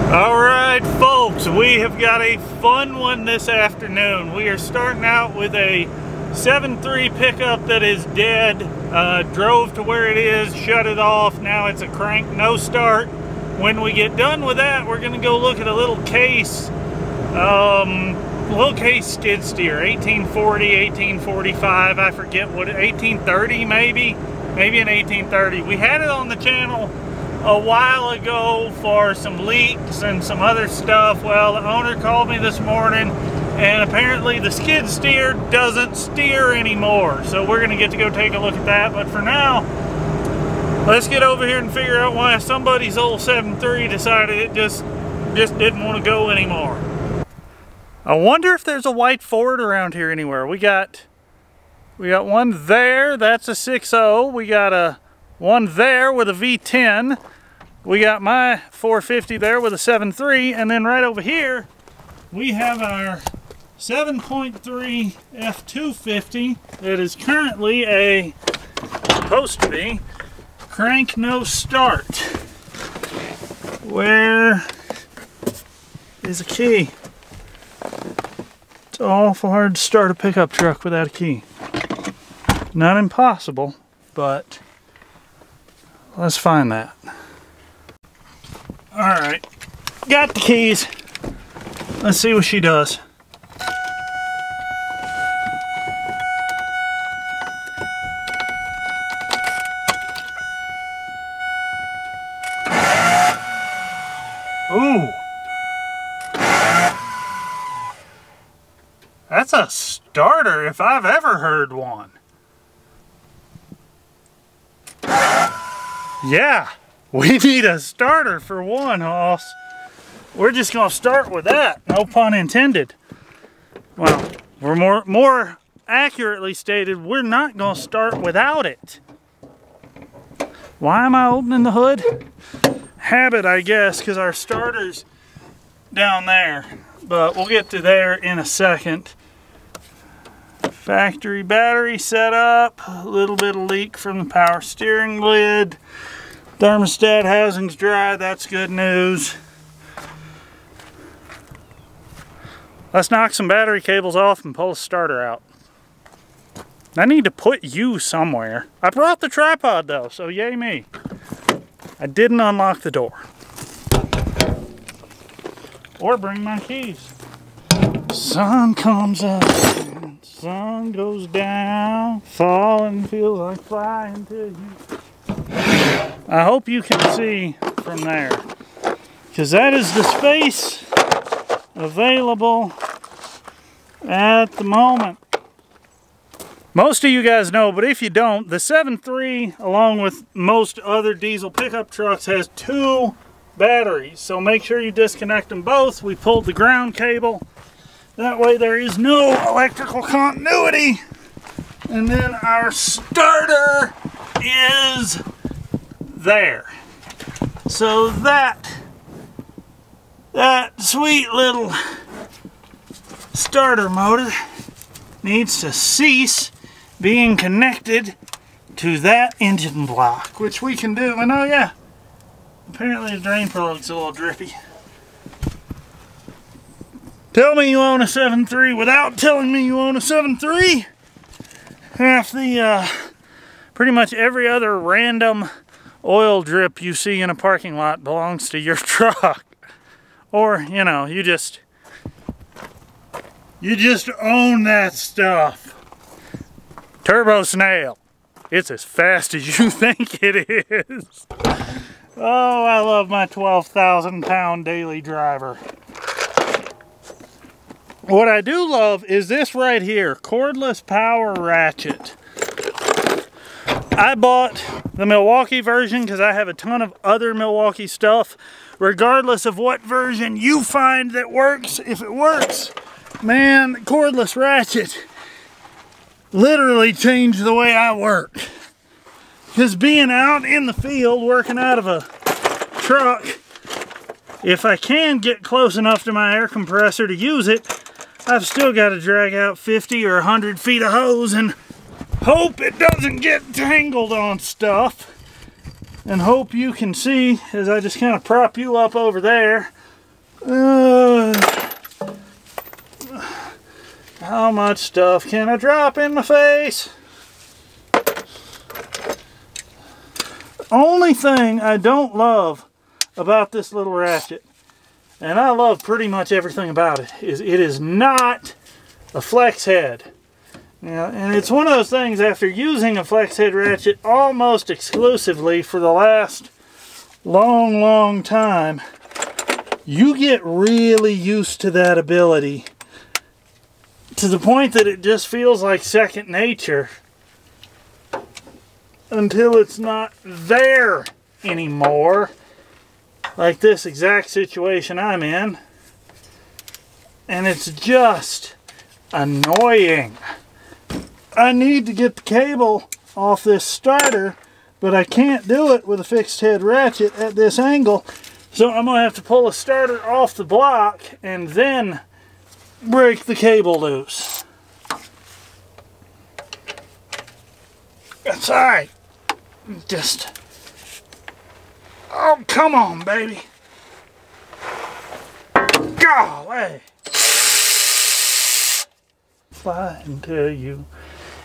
Alright folks, we have got a fun one this afternoon. We are starting out with a 7.3 pickup that is dead. Drove to where it is, shut it off, now it's a crank, no start. When we get done with that, we're going to go look at a little case skid steer, 1840, 1845, I forget what, 1830 maybe an 1830. We had it on the channel a while ago for some leaks and some other stuff. Well, the owner called me this morning and apparently the skid steer doesn't steer anymore, so we're gonna get to go take a look at that. But for now, let's get over here and figure out why somebody's old 7.3 decided it just didn't want to go anymore. I wonder if there's a white Ford around here anywhere. We got one there, that's a 6.0. We got one there with a V10. We got my 450 there with a 7.3, and then right over here we have our 7.3 F250 that is currently supposed to be crank no start. Where is a key? It's awful hard to start a pickup truck without a key. Not impossible, but let's find that. Alright, got the keys. Let's see what she does. Ooh. That's a starter if I've ever heard one. Yeah, we need a starter for one, hoss. We're just gonna start with that, no pun intended. Well, we're more accurately stated, we're not gonna start without it. Why am I opening the hood? Habit, I guess, because our starter's down there, but we'll get to there in a second. Factory battery set up, a little bit of leak from the power steering lid. Thermostat housing's dry, that's good news. Let's knock some battery cables off and pull the starter out. I need to put you somewhere. I brought the tripod though, so yay me. I didn't unlock the door. Or bring my keys. Sun comes up, and sun goes down, falling feels like flying to you. I hope you can see from there, because that is the space available at the moment. Most of you guys know, but if you don't, the 7.3, along with most other diesel pickup trucks, has two batteries. So make sure you disconnect them both. We pulled the ground cable. That way there is no electrical continuity. And then our starter is there. So that sweet little starter motor needs to cease being connected to that engine block, which we can do. And oh yeah, apparently the drain plug's a little drippy. Tell me you own a 7.3 without telling me you own a 7.3. Half the, pretty much every other random oil drip you see in a parking lot belongs to your truck. Or, you know, you just own that stuff. Turbo Snail. It's as fast as you think it is. Oh, I love my 12,000 pound daily driver. What I do love is this right here, cordless power ratchet. I bought the Milwaukee version because I have a ton of other Milwaukee stuff. Regardless of what version you find that works, if it works, man, cordless ratchet literally changed the way I work. Because being out in the field, working out of a truck, if I can get close enough to my air compressor to use it, I've still got to drag out 50 or 100 feet of hose and hope it doesn't get tangled on stuff. And hope you can see as I just kind of prop you up over there How much stuff can I drop in my face? Only thing I don't love about this little ratchet, and I love pretty much everything about it, is it is not a flex head. And it's one of those things, after using a flex head ratchet almost exclusively for the last long time, you get really used to that ability to the point that it just feels like second nature until it's not there anymore. Like this exact situation I'm in. And it's just annoying. I need to get the cable off this starter, but I can't do it with a fixed head ratchet at this angle. So I'm going to have to pull a starter off the block and then break the cable loose. That's alright. Just... oh, come on, baby. Golly. Fly until you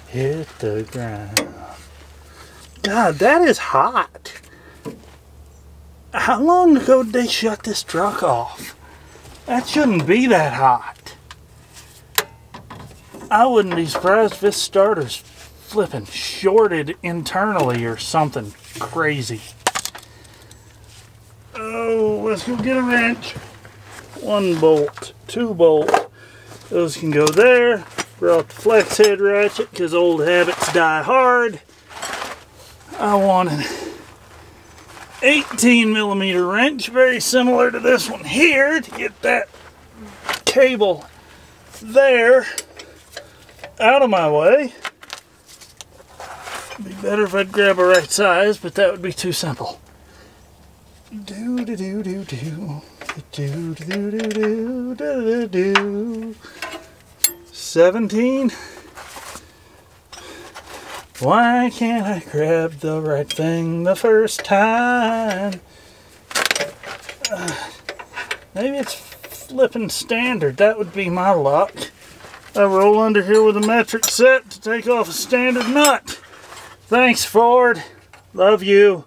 hit the ground. God, that is hot. How long ago did they shut this truck off? That shouldn't be that hot. I wouldn't be surprised if this starter's flipping shorted internally or something crazy. Oh, let's go get a wrench. 1 bolt, 2 bolt. Those can go there. Brought the flex head ratchet because old habits die hard. I want an 18mm wrench, very similar to this one here, to get that cable there out of my way. It'd be better if I'd grab a right size, but that would be too simple. 17. Why can't I grab the right thing the first time? Maybe it's flipping standard. That would be my luck. I roll under here with a metric set to take off a standard nut. Thanks, Ford. Love you.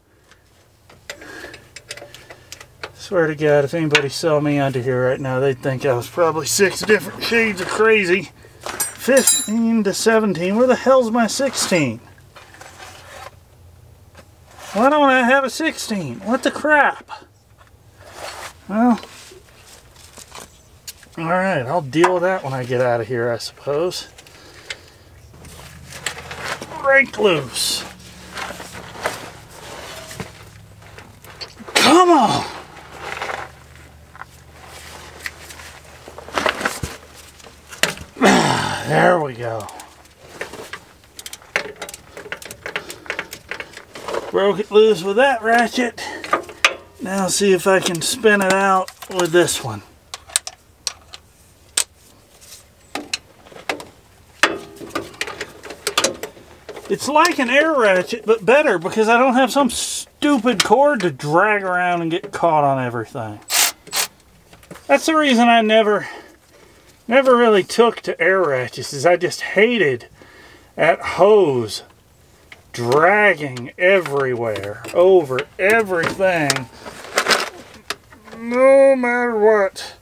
Swear to God, if anybody saw me under here right now, they'd think I was probably 6 different shades of crazy. 15 to 17. Where the hell's my 16? Why don't I have a 16? What the crap? Well, alright, I'll deal with that when I get out of here, I suppose. Break loose. Come on! There we go. Broke it loose with that ratchet. Now see if I can spin it out with this one. It's like an air ratchet, but better because I don't have some stupid cord to drag around and get caught on everything. That's the reason I never really took to air ratchets, is I just hated that hose dragging everywhere, over everything, no matter what.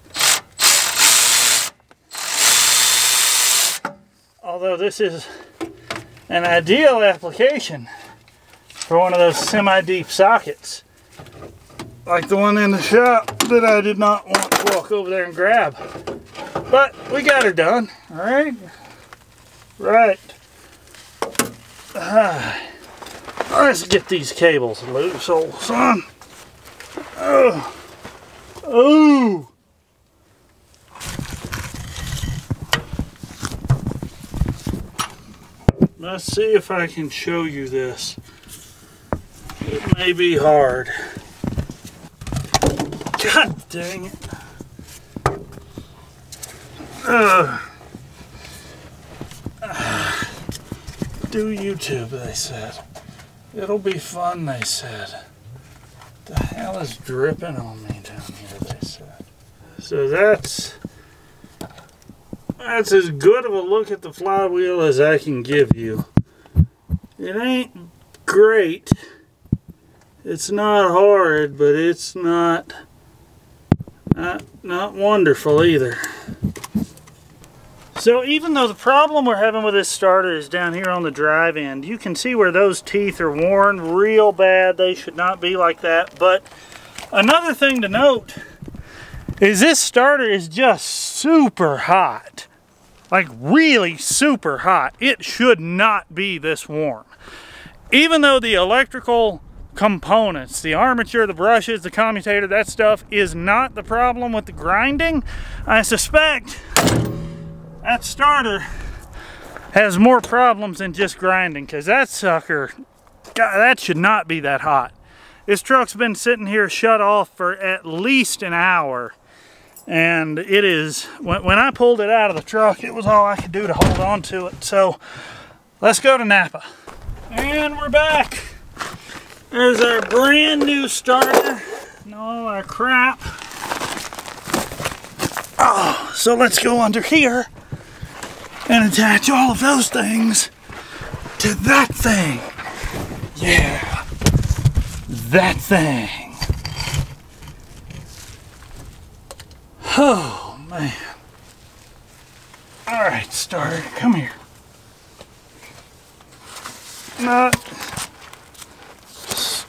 Although this is an ideal application for one of those semi-deep sockets, like the one in the shop that I did not want to walk over there and grab. But we got her done, all right? Right. Let's get these cables loose, old son. Oh. Oh. Let's see if I can show you this. It may be hard. God dang it. Do YouTube, they said. It'll be fun, they said. The hell is dripping on me down here, they said. So that's as good of a look at the flywheel as I can give you. It ain't great. It's not hard, but it's not wonderful either. So even though the problem we're having with this starter is down here on the drive end, you can see where those teeth are worn real bad. They should not be like that. But another thing to note is this starter is just super hot. Like really super hot. It should not be this warm. Even though the electrical components, the armature, the brushes, the commutator, that stuff is not the problem with the grinding, I suspect that starter has more problems than just grinding, because that sucker, God, that should not be that hot. This truck's been sitting here shut off for at least an hour, and it is, when I pulled it out of the truck, it was all I could do to hold on to it. So let's go to Napa. And we're back. There's our brand new starter and all our crap. Oh, so let's go under here and attach all of those things to that thing. Yeah, that thing. Oh, man. All right, starter, come here.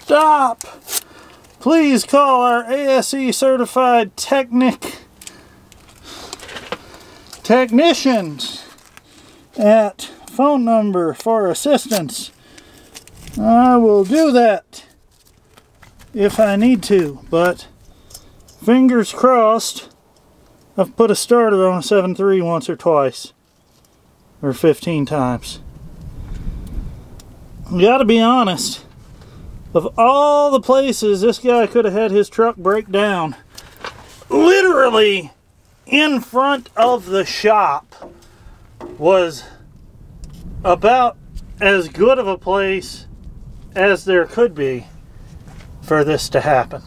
Stop. Please call our ASE certified technicians at phone number for assistance. I will do that if I need to, but fingers crossed. I've put a starter on a 7.3 once or twice, or 15 times. You gotta be honest, of all the places this guy could have had his truck break down, literally in front of the shop was about as good of a place as there could be for this to happen.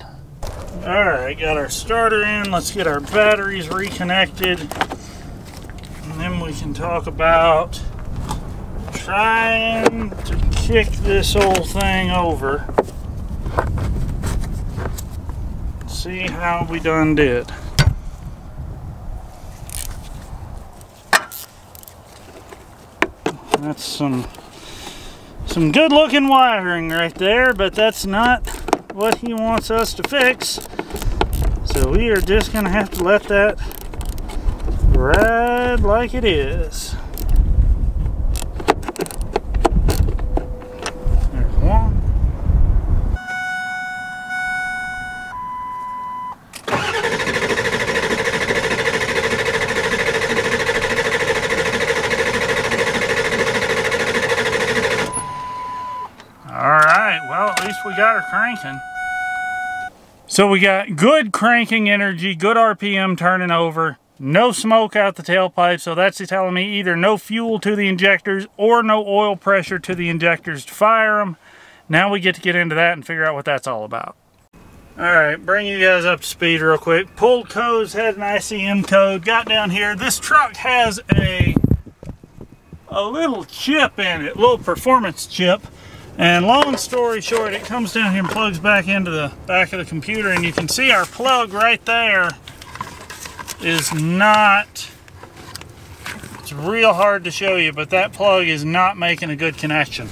Alright, got our starter in. Let's get our batteries reconnected, and then we can talk about trying to kick this whole thing over. See how we done did. That's some good looking wiring right there, but that's not what he wants us to fix. So we are just gonna have to let that ride like it is. There's one. Well, at least we got her cranking. So we got good cranking energy, good RPM turning over, no smoke out the tailpipe, so that's telling me either no fuel to the injectors or no oil pressure to the injectors to fire them. Now we get to get into that and figure out what that's all about. Alright, bring you guys up to speed real quick. Pulled codes, had an ICM code, got down here. This truck has a little chip in it, a little performance chip. And long story short, it comes down here and plugs back into the back of the computer, and you can see our plug right there is not, it's real hard to show you, but that plug is not making a good connection.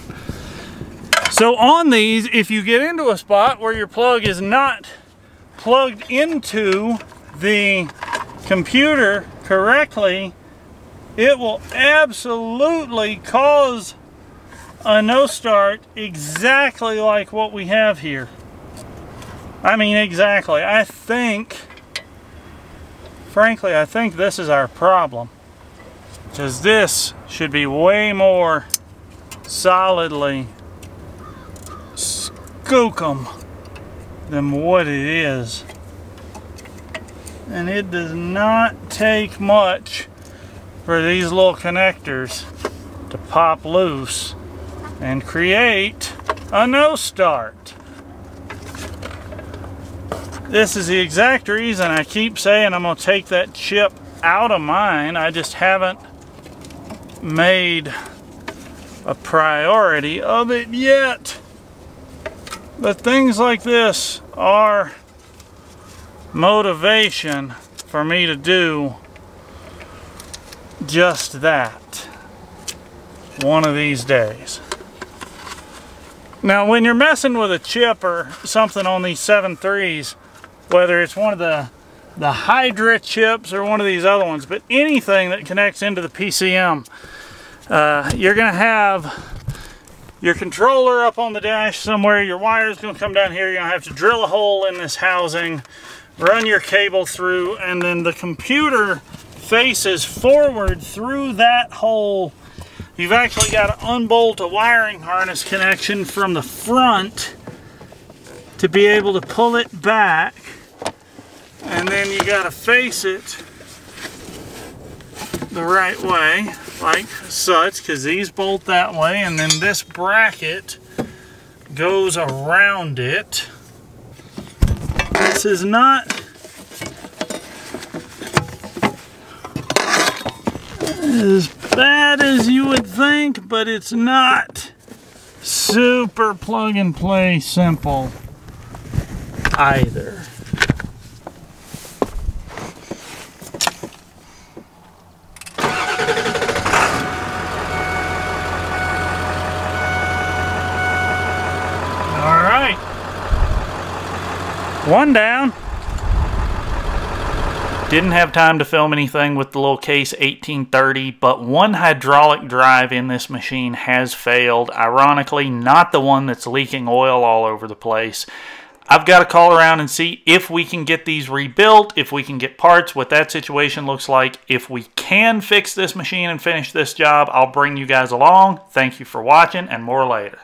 So on these, if you get into a spot where your plug is not plugged into the computer correctly, it will absolutely cause a no start exactly like what we have here. I mean, exactly. I think, frankly, I think this is our problem, because this should be way more solidly skookum than what it is. And it does not take much for these little connectors to pop loose and create a no start. This is the exact reason I keep saying I'm going to take that chip out of mine. I just haven't made a priority of it yet. But things like this are motivation for me to do just that one of these days. Now when you're messing with a chip or something on these 7.3s, whether it's one of the Hydra chips or one of these other ones, but anything that connects into the PCM, you're going to have your controller up on the dash somewhere, your wire's going to come down here, you're going to have to drill a hole in this housing, run your cable through, and then the computer faces forward through that hole. You've actually got to unbolt a wiring harness connection from the front to be able to pull it back, and then you got to face it the right way, like such, because these bolt that way, and then this bracket goes around it. This is not as bad as you would think, but it's not super plug and play simple either. All right, one down. Didn't have time to film anything with the little Case 1830, but one hydraulic drive in this machine has failed. Ironically, not the one that's leaking oil all over the place. I've got to call around and see if we can get these rebuilt, if we can get parts, what that situation looks like. If we can fix this machine and finish this job, I'll bring you guys along. Thank you for watching, and more later.